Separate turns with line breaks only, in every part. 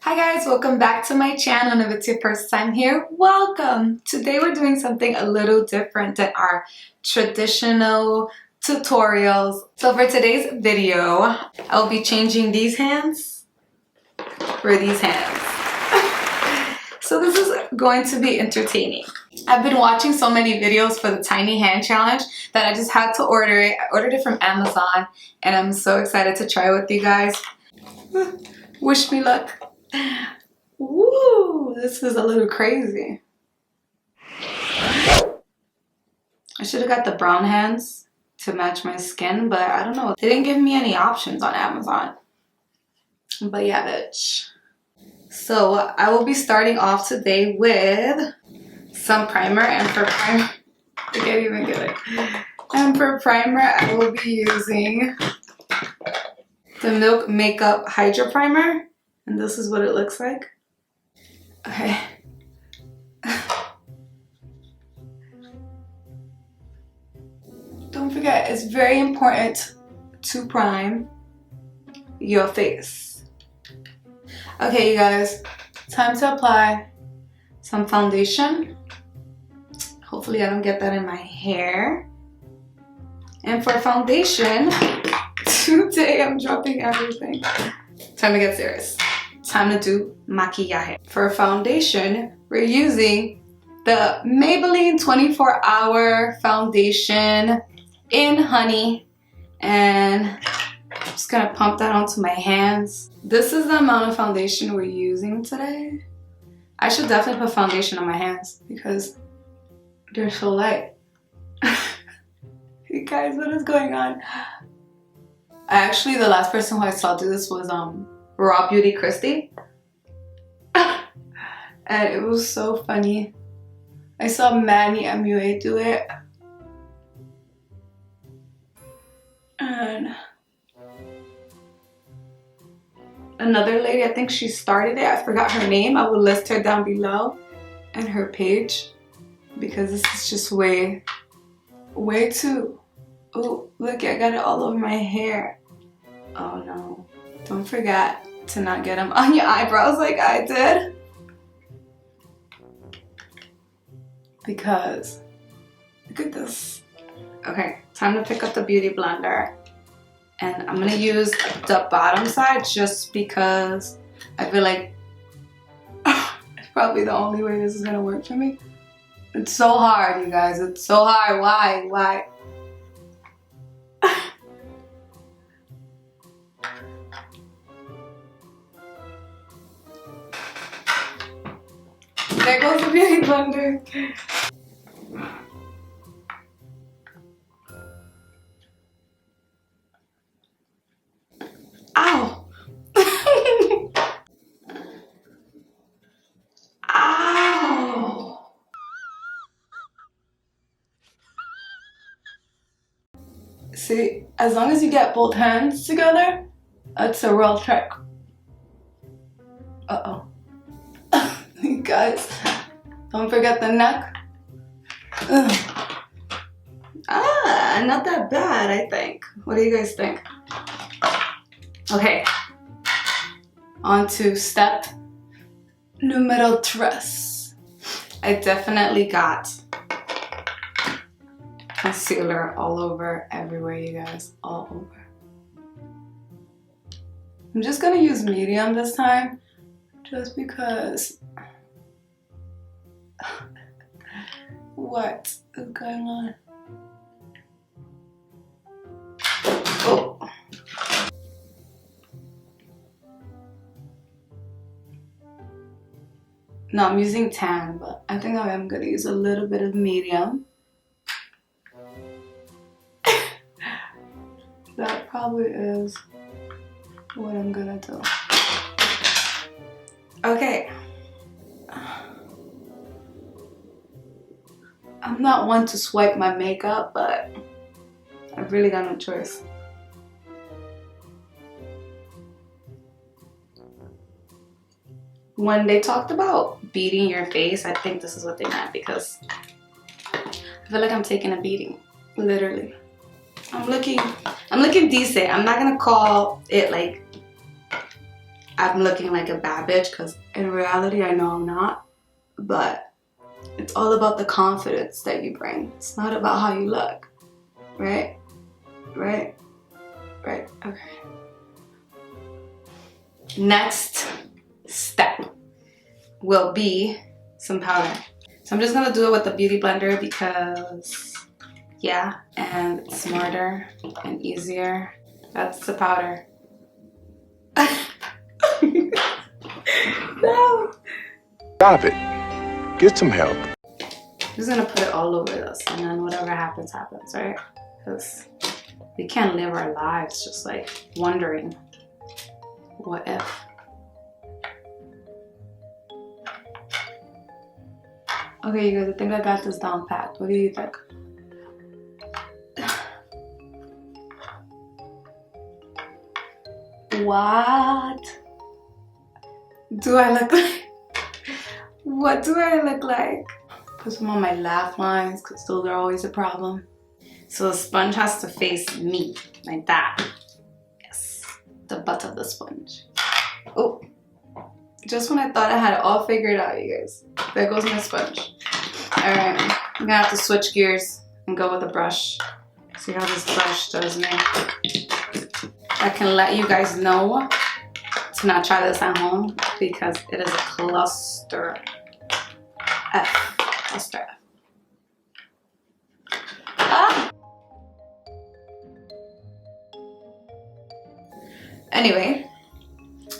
Hi guys, welcome back to my channel, and if it's your first time here, welcome! Today we're doing something a little different than our traditional tutorials. So for today's video, I'll be changing these hands for these hands. So this is going to be entertaining. I've been watching so many videos for the tiny hand challenge that I just had to order it. I ordered it from Amazon and I'm so excited to try it with you guys. Wish me luck. Woo, this is a little crazy. I should have got the brown hands to match my skin, but I don't know. They didn't give me any options on Amazon. But yeah, bitch. So I will be starting off today with some primer, and for primer, I can't even get it. And for primer, I will be using the Milk Makeup Hydroprimer. And this is what it looks like. Okay. Don't forget, it's very important to prime your face. Okay, you guys, time to apply some foundation. Hopefully I don't get that in my hair. And for foundation, today I'm dropping everything. Time to get serious. Time to do maquillaje. For foundation, we're using the Maybelline 24-hour foundation in Honey, and I'm just gonna pump that onto my hands. This is the amount of foundation we're using today. I should definitely put foundation on my hands because they're so light. You guys, what is going on? Actually, the last person who I saw do this was RawBeautyKristi. And it was so funny. I saw Manny MUA do it. And another lady, I think she started it. I forgot her name. I will list her down below and her page because this is just way too. Oh, look, I got it all over my hair. Oh no. Don't forget to not get them on your eyebrows like I did. Because, look at this. Okay, time to pick up the Beauty Blender. And I'm gonna use the bottom side just because I feel like it's probably the only way this is gonna work for me. It's so hard, you guys. It's so hard. Why? There goes the Beauty Blender. Ow! Ow! See, as long as you get both hands together, it's a real trick. Uh-oh. You guys, don't forget the neck. Ugh. Not that bad, I think. What do you guys think? Okay, on to step numero tres. I definitely got concealer all over, everywhere, you guys, all over. I'm just gonna use medium this time, just because. What is going on? Oh. No, I'm using tan, but I think I am gonna use a little bit of medium. That probably is what I'm gonna do. Okay. I'm not one to swipe my makeup, but I've really got no choice. When they talked about beating your face, I think this is what they meant, because I feel like I'm taking a beating, literally. I'm looking decent. I'm not gonna call it like I'm looking like a bad bitch, because in reality I know I'm not. But it's all about the confidence that you bring. It's not about how you look. Right? Right? Right. Okay. Next step will be some powder. So I'm just gonna do it with the beauty blender because yeah, and it's smarter and easier. That's the powder. No.
Stop it. Get some help.
I'm just gonna put it all over this, and then whatever happens, happens, right? Because we can't live our lives just like wondering, what if? Okay, you guys, I think I got this down pat. What do you think? What do I look like? What do I look like? Put some on my laugh lines, because those are always a problem. So the sponge has to face me, like that. Yes, the butt of the sponge. Oh, just when I thought I had it all figured out, you guys. There goes my sponge. Alright, I'm gonna have to switch gears and go with a brush. See how this brush does me. I can let you guys know to not try this at home because it is a cluster F. Cluster F. Ah! Anyway,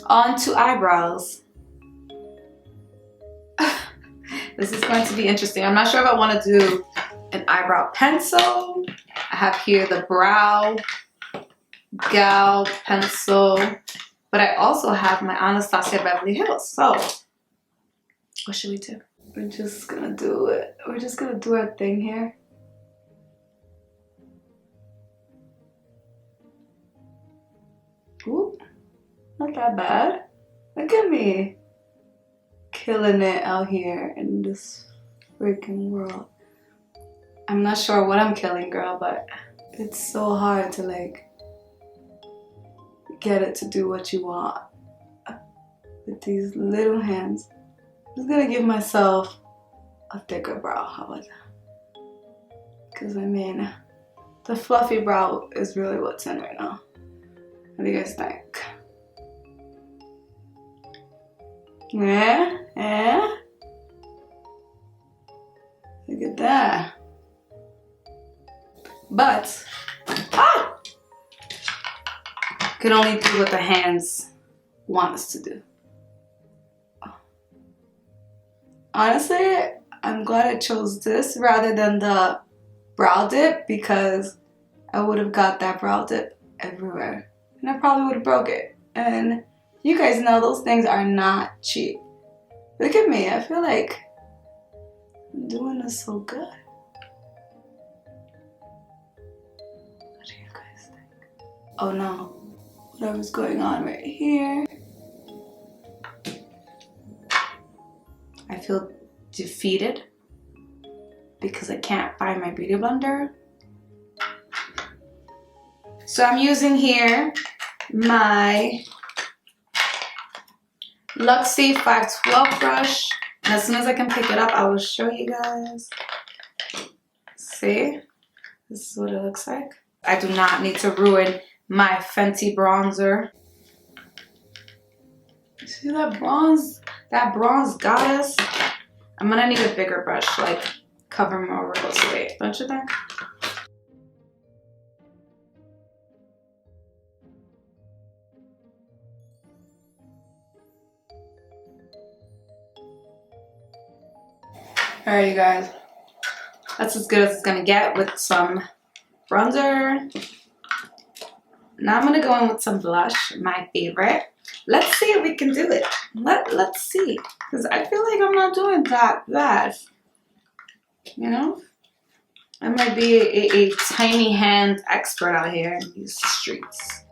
on to eyebrows. This is going to be interesting. I'm not sure if I want to do an eyebrow pencil. I have here the BrowGal pencil, but I also have my Anastasia Beverly Hills. So, what should we do? We're just gonna do it. We're just gonna do our thing here. Ooh, not that bad. Look at me. Killing it out here in this freaking world. I'm not sure what I'm killing, girl, but it's so hard to like get it to do what you want with these little hands. I'm just gonna give myself a thicker brow. How about that? Because I mean, the fluffy brow is really what's in right now. What do you guys think? Yeah? Yeah? Look at that. But, can only do what the hands want us to do. Honestly, I'm glad I chose this rather than the brow dip because I would have got that brow dip everywhere. And I probably would have broke it. And you guys know those things are not cheap. Look at me, I feel like I'm doing this so good. What do you guys think? Oh no, whatever's going on right here. I feel defeated because I can't find my beauty blender. So I'm using here my Luxie 512 brush. And as soon as I can pick it up, I will show you guys. See? This is what it looks like. I do not need to ruin my Fenty bronzer. See that bronze? That bronze goddess? I'm gonna need a bigger brush, like cover more rose weight, don't you think? Alright, you guys. That's as good as it's gonna get with some bronzer. Now I'm gonna go in with some blush, my favorite. Let's see if we can do it. Let's see. Because I feel like I'm not doing that bad. You know? I might be a tiny hand expert out here in these streets.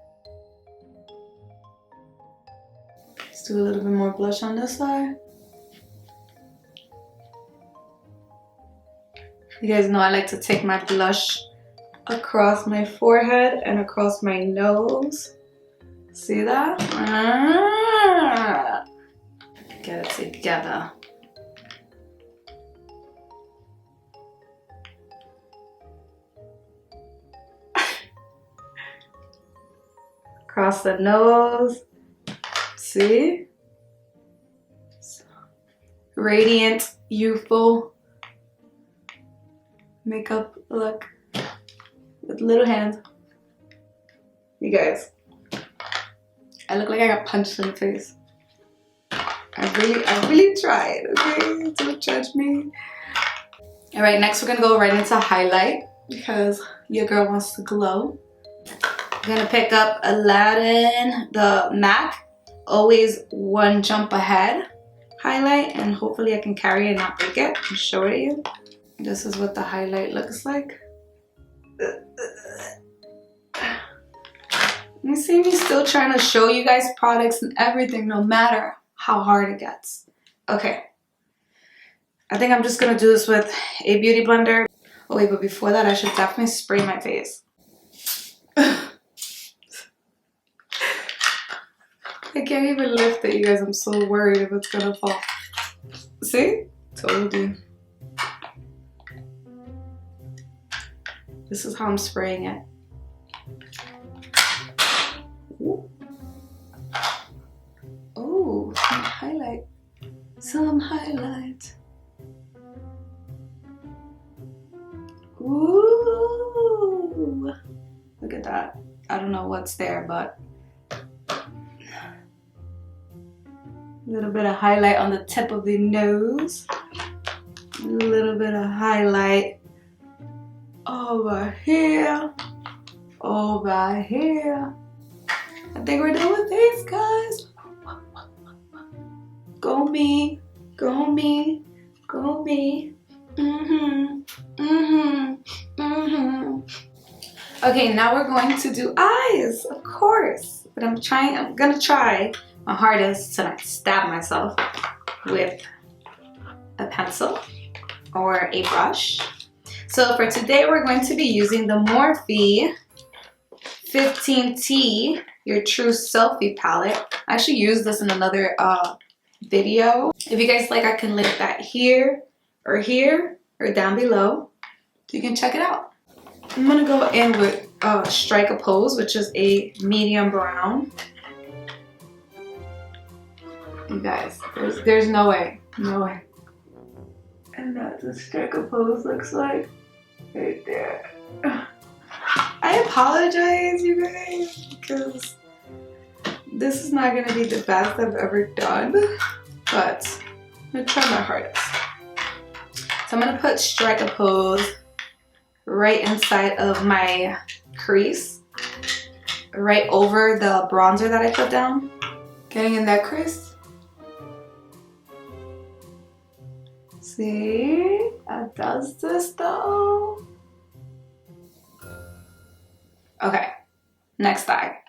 Let's do a little bit more blush on this side. You guys know I like to take my blush across my forehead and across my nose. See that? Get it together. Across the nose. See? Radiant, youthful makeup look with little hands. You guys, I look like I got punched in the face. I really tried, okay? Don't judge me. All right, next we're gonna go right into highlight because your girl wants to glow. I'm gonna pick up Aladdin, the MAC, always one jump ahead highlight, and hopefully I can carry it and not break it and show it to you. This is what the highlight looks like. You see me still trying to show you guys products and everything, no matter how hard it gets. Okay, I think I'm just gonna do this with a beauty blender. Oh wait, but before that I should definitely spray my face. I can't even lift it, you guys. I'm so worried if it's gonna fall. See? Told you. This is how I'm spraying it. Ooh. Oh, some highlight. Some highlight. Ooh. Look at that. I don't know what's there, but a little bit of highlight on the tip of the nose. A little bit of highlight over here. Over here. I think we're done with these, guys. Go me. Go me. Go me. Okay, now we're going to do eyes, of course. But I'm gonna try my hardest to not stab myself with a pencil or a brush. So for today, we're going to be using the Morphe 15T, your true selfie palette. I actually used this in another video. If you guys like, I can link that here or down below. You can check it out. I'm gonna go in with Strike a Pose, which is a medium brown. You guys, there's no way, no way. And that's what Strike a Pose looks like right there. I apologize, you guys, because this is not gonna be the best I've ever done, but I'm gonna try my hardest. So I'm gonna put Strike a Pose right inside of my crease, right over the bronzer that I put down. Getting in that crease. See, that does this though. Okay, next eye.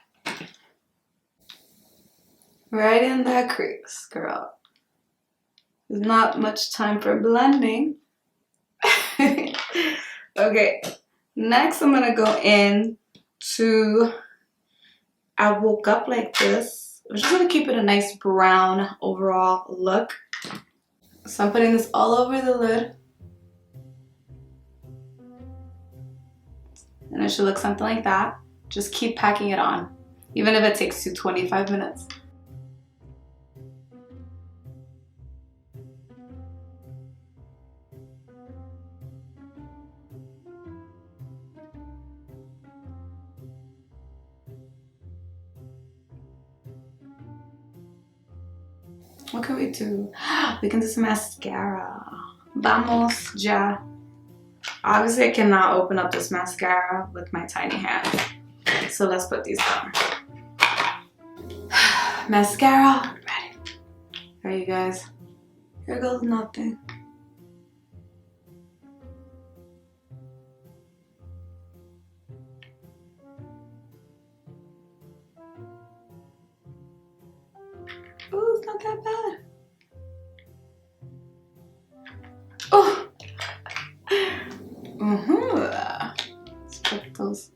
Right in that crease, girl. There's not much time for blending. Okay, next I'm gonna go in to I Woke Up Like This. I'm just gonna keep it a nice brown overall look. So I'm putting this all over the lid. And it should look something like that. Just keep packing it on, even if it takes you 25 minutes. What can we do? We can do some mascara. Vamos ya. Obviously, I cannot open up this mascara with my tiny hands. So let's put these down. Mascara, ready. Alright, you guys. Here goes nothing. Oh, it's not that bad. Oh. Let's put those.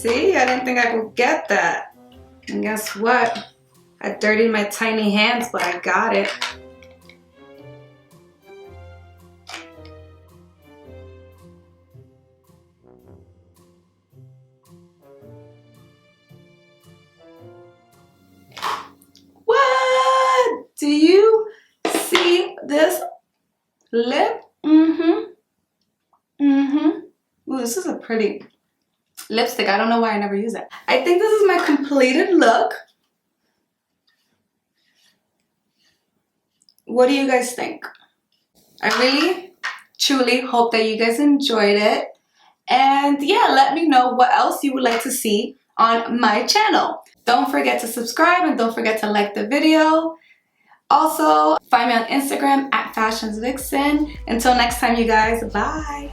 See, I didn't think I could get that. And guess what? I dirtied my tiny hands, but I got it. What? Do you see this lip? Ooh, this is a pretty lipstick. I don't know why I never use it. I think this is my completed look. What do you guys think? I really, truly hope that you guys enjoyed it. And yeah, let me know what else you would like to see on my channel. Don't forget to subscribe and don't forget to like the video. Also, find me on Instagram at FashionsVixen. Until next time, you guys, bye.